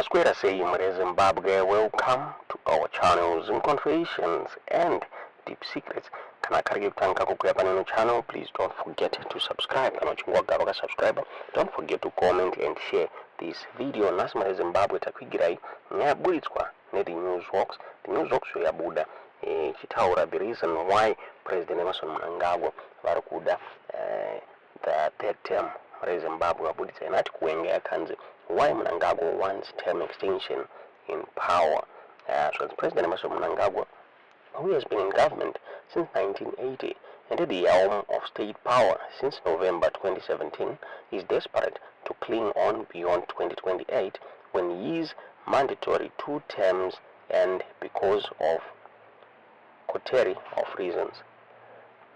Masquera say Zimbabwe, welcome to our channels in confessions and deep secrets. Kana karige kutanga kukuya paneno channel, please don't forget to subscribe. Kana uchingwa subscriber, don't forget to comment and share this video. Nasima Zimbabwe takwigirai nyabulitswa ne the newsworks. The newsworks yabuda chitaura the reason why President Emerson Mnangagwa varukuda the third term Zimbabwe abuditsa inati kuwenga kanzi why Mnangagwa wants term extension in power. So it's President Emerson Mnangagwa, who has been in government since 1980 and at the helm of state power since November 2017, is desperate to cling on beyond 2028 when his mandatory 2 terms end because of coterie of reasons.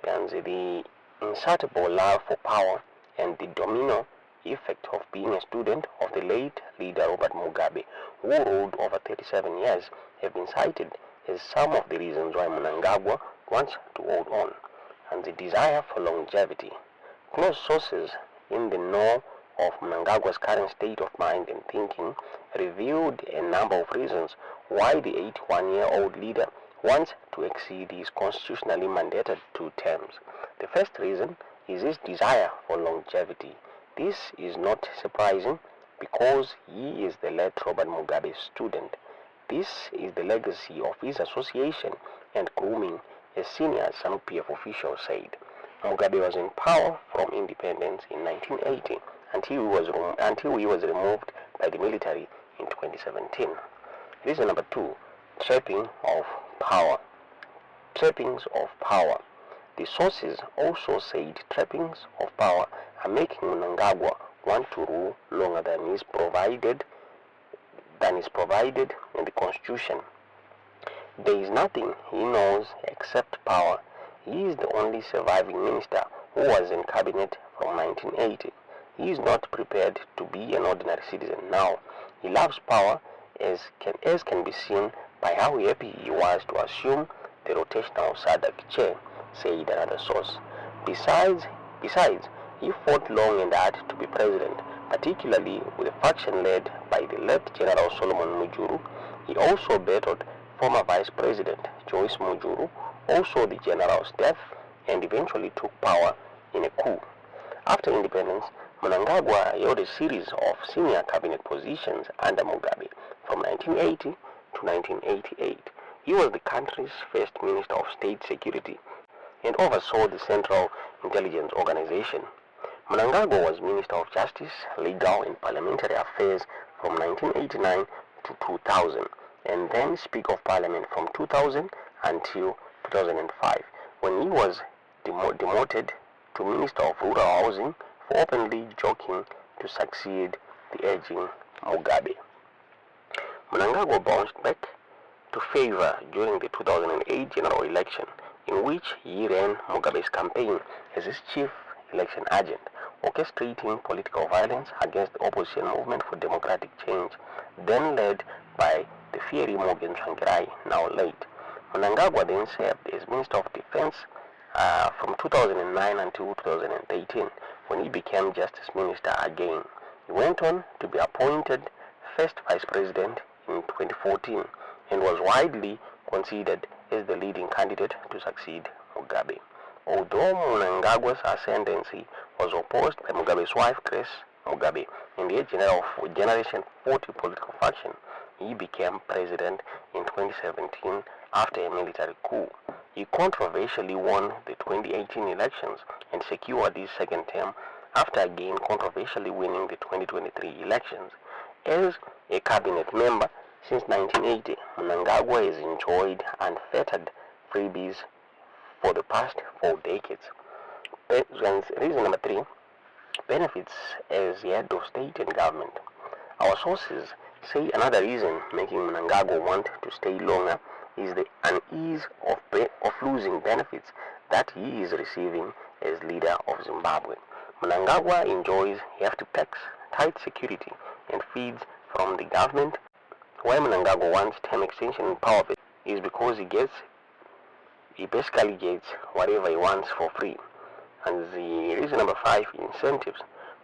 And the insatiable love for power and the domino effect of being a student of the late leader Robert Mugabe, who ruled over 37 years, have been cited as some of the reasons why Mnangagwa wants to hold on, and the desire for longevity. Close sources in the know of Mnangagwa's current state of mind and thinking revealed a number of reasons why the 81-year-old leader wants to exceed his constitutionally mandated 2 terms. The first reason is his desire for longevity. This is not surprising because he is the late Robert Mugabe's student. This is the legacy of his association and grooming, as senior SANU-PF officials said. Mugabe was in power from independence in 1980 until he was removed by the military in 2017. Reason number 2, trapping of power. Trappings of power. The sources also said trappings of power are making Mnangagwa want to rule longer than is provided in the Constitution. There is nothing he knows except power. He is the only surviving minister who was in cabinet from 1980. He is not prepared to be an ordinary citizen now. He loves power, as can be seen by how happy he was to assume the rotational SADC chair, said another source. Besides, he fought long and hard to be president, particularly with a faction led by the late General Solomon Mujuru. He also battled former Vice President Joyce Mujuru, also the general's death, and eventually took power in a coup. After independence, Mnangagwa held a series of senior cabinet positions under Mugabe from 1980 to 1988. He was the country's first Minister of State Security and oversaw the Central Intelligence Organization. Mnangagwa was Minister of Justice, Legal and Parliamentary Affairs from 1989 to 2000, and then Speaker of Parliament from 2000 until 2005, when he was demoted to Minister of Rural Housing for openly joking to succeed the aging Mugabe. Mnangagwa bounced back to favor during the 2008 general election, in which he ran Mugabe's campaign as his chief election agent, orchestrating political violence against the opposition movement for democratic change, then led by the fiery Morgan Tsvangirai, now late. Mnangagwa then served as Minister of Defense from 2009 until 2013, when he became Justice Minister again. He went on to be appointed first Vice President in 2014 and was widely considered as the leading candidate to succeed Mugabe. Although Mnangagwa's ascendancy was opposed by Mugabe's wife, Grace Mugabe, in the Generation 40 political faction, he became president in 2017 after a military coup. He controversially won the 2018 elections and secured his second term after again controversially winning the 2023 elections. As a cabinet member since 1980, Mnangagwa has enjoyed unfettered freebies for the past 4 decades. Reason number 3, benefits as head of state and government. Our sources say another reason making Mnangagwa want to stay longer is the unease of losing benefits that he is receiving as leader of Zimbabwe. Mnangagwa enjoys hefty tax, tight security, and feeds from the government. Why Mnangagwa wants term extension in power is because he basically gets whatever he wants for free. And the reason number 5, incentives.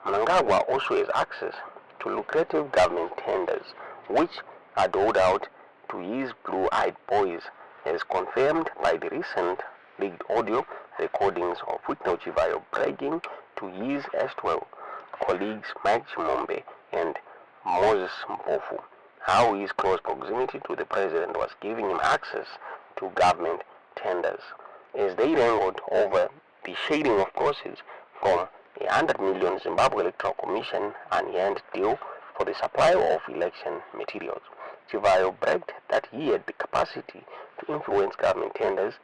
Mnangagwa also has access to lucrative government tenders, which are doled out to his blue-eyed boys, as confirmed by the recent leaked audio recordings of Witno Chivayo bragging to his erstwhile colleagues Mike Chimombe and Moses Mpofu how his close proximity to the president was giving him access to government tenders, as they wrangled over the shading of proceeds from a 100 million Zimbabwe Electoral Commission on-hand deal for the supply of election materials. Chivayo bragged that he had the capacity to influence government tenders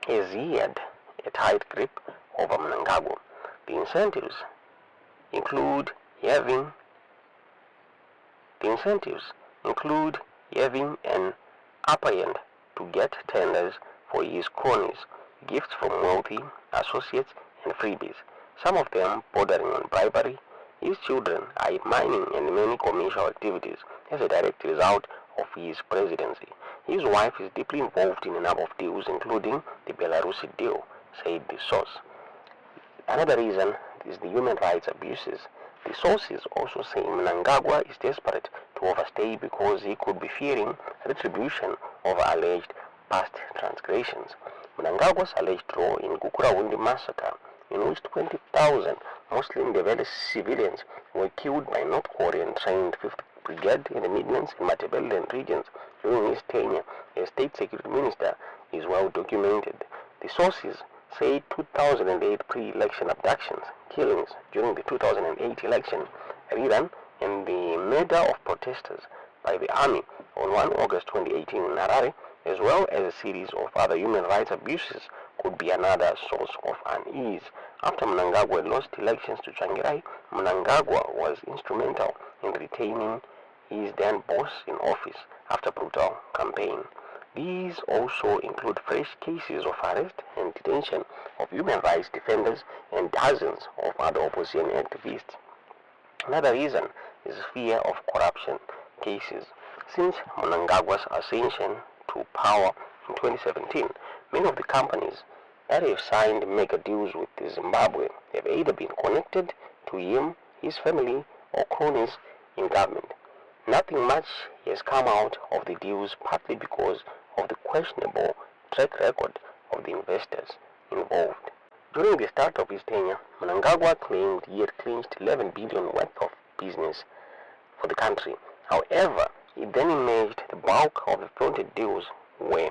as he had a tight grip over Mnangagwa. The incentives include having an upper hand to get tenders for his cronies, gifts from wealthy associates, and freebies, some of them bordering on bribery. His children are mining and many commercial activities as a direct result of his presidency. His wife is deeply involved in a number of deals, including the Belarusi deal, said the source. Another reason is the human rights abuses. The sources also say Mnangagwa is desperate to overstay because he could be fearing retribution over alleged past transgressions. Mnangagwa's alleged role in Gukurahundi massacre, in which 20,000 Muslim Ndebele civilians were killed by North Korean-trained 5th Brigade in the Midlands and Matabeleland regions during his tenure as State Security Minister, is well documented. The sources say 2008 pre-election abductions, killings during the 2008 election rerun, and the murder of protesters by the army on 1 August 2018 in Harare, as well as a series of other human rights abuses, could be another source of unease. After Mnangagwa lost elections to Tsvangirai, Mnangagwa was instrumental in retaining his then boss in office after brutal campaign. These also include fresh cases of arrest and detention of human rights defenders and dozens of other opposition activists. Another reason is fear of corruption cases. Since Mnangagwa's ascension to power in 2017, many of the companies that have signed mega deals with Zimbabwe have either been connected to him, his family, or cronies in government. Nothing much has come out of the deals, partly because of the questionable track record of the investors involved. During the start of his tenure, Mnangagwa claimed he had clinched 11 billion worth of business for the country. However, it then emerged the bulk of the fronted deals were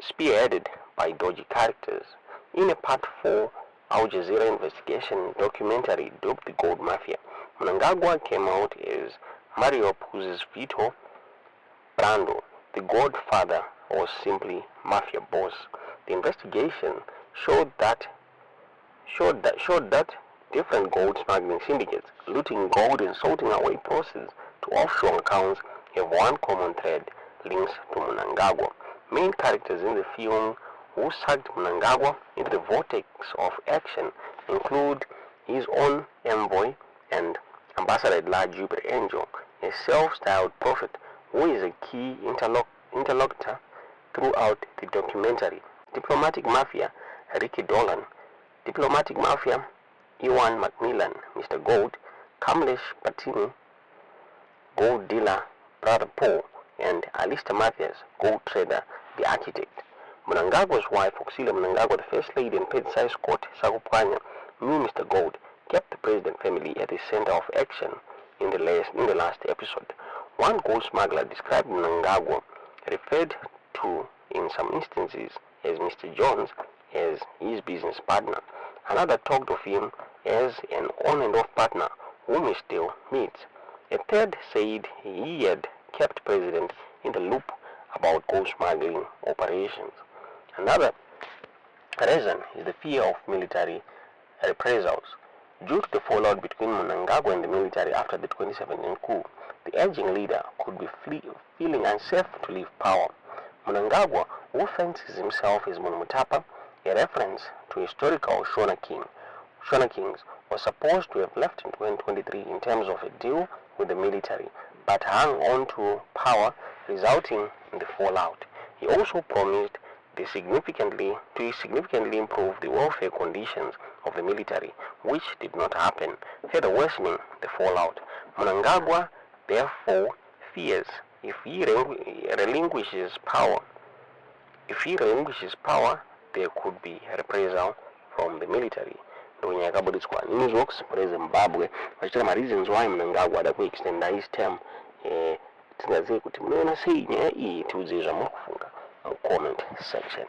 spearheaded by dodgy characters. In a Part 4 Al Jazeera investigation documentary dubbed The Gold Mafia, Mnangagwa came out as Mario Puzi's Vito Brando, the godfather, or simply mafia boss. The investigation showed that different gold smuggling syndicates, looting gold and sorting away proceeds to offshore accounts, have one common thread: links to Mnangagwa. Main characters in the film who sucked Mnangagwa into the vortex of action include his own envoy and Ambassador-at-Large Jupiter Angel, a self-styled prophet who is a key interlocutor throughout the documentary. Diplomatic Mafia Ricky Dolan, Diplomatic Mafia Ewan Macmillan, Mr. Gold, Kamlesh Patini, Gold Dealer Brother Paul, and Alistair Mathias, Gold Trader the Architect. Mnangagwa's wife, Auxilia Mnangagwa, the First Lady, and Pedzai Scott Sakupanya, knew Mr. Gold, kept the president family at the center of action in the last episode. One gold smuggler described Mnangagwa, referred to in some instances as Mr. Jones, as his business partner. Another talked of him as an on and off partner whom he still meets. A third said he had kept president in the loop about gold smuggling operations. Another reason is the fear of military reprisals. Due to the fallout between Mnangagwa and the military after the 2017 coup, the aging leader could be feeling unsafe to leave power. Mnangagwa, who fancies himself as Munumutapa, a reference to historical Shona Kings, was supposed to have left in 2023 in terms of a deal with the military, but hung on to power, resulting in the fallout. He also promised to significantly improve the welfare conditions of the military, which did not happen, further worsening the fallout. Mnangagwa therefore fears if he relinquishes power. If he relinquishes power, there could be reprisal from the military. Ndonya yakabuditswa News Works for Zimbabwe vachita ma reasons why Mnangagwa ada kuextenda his term. Tingazive kuti munoona sei nyaya iyi, tiudze zvamunofunga mu comment section.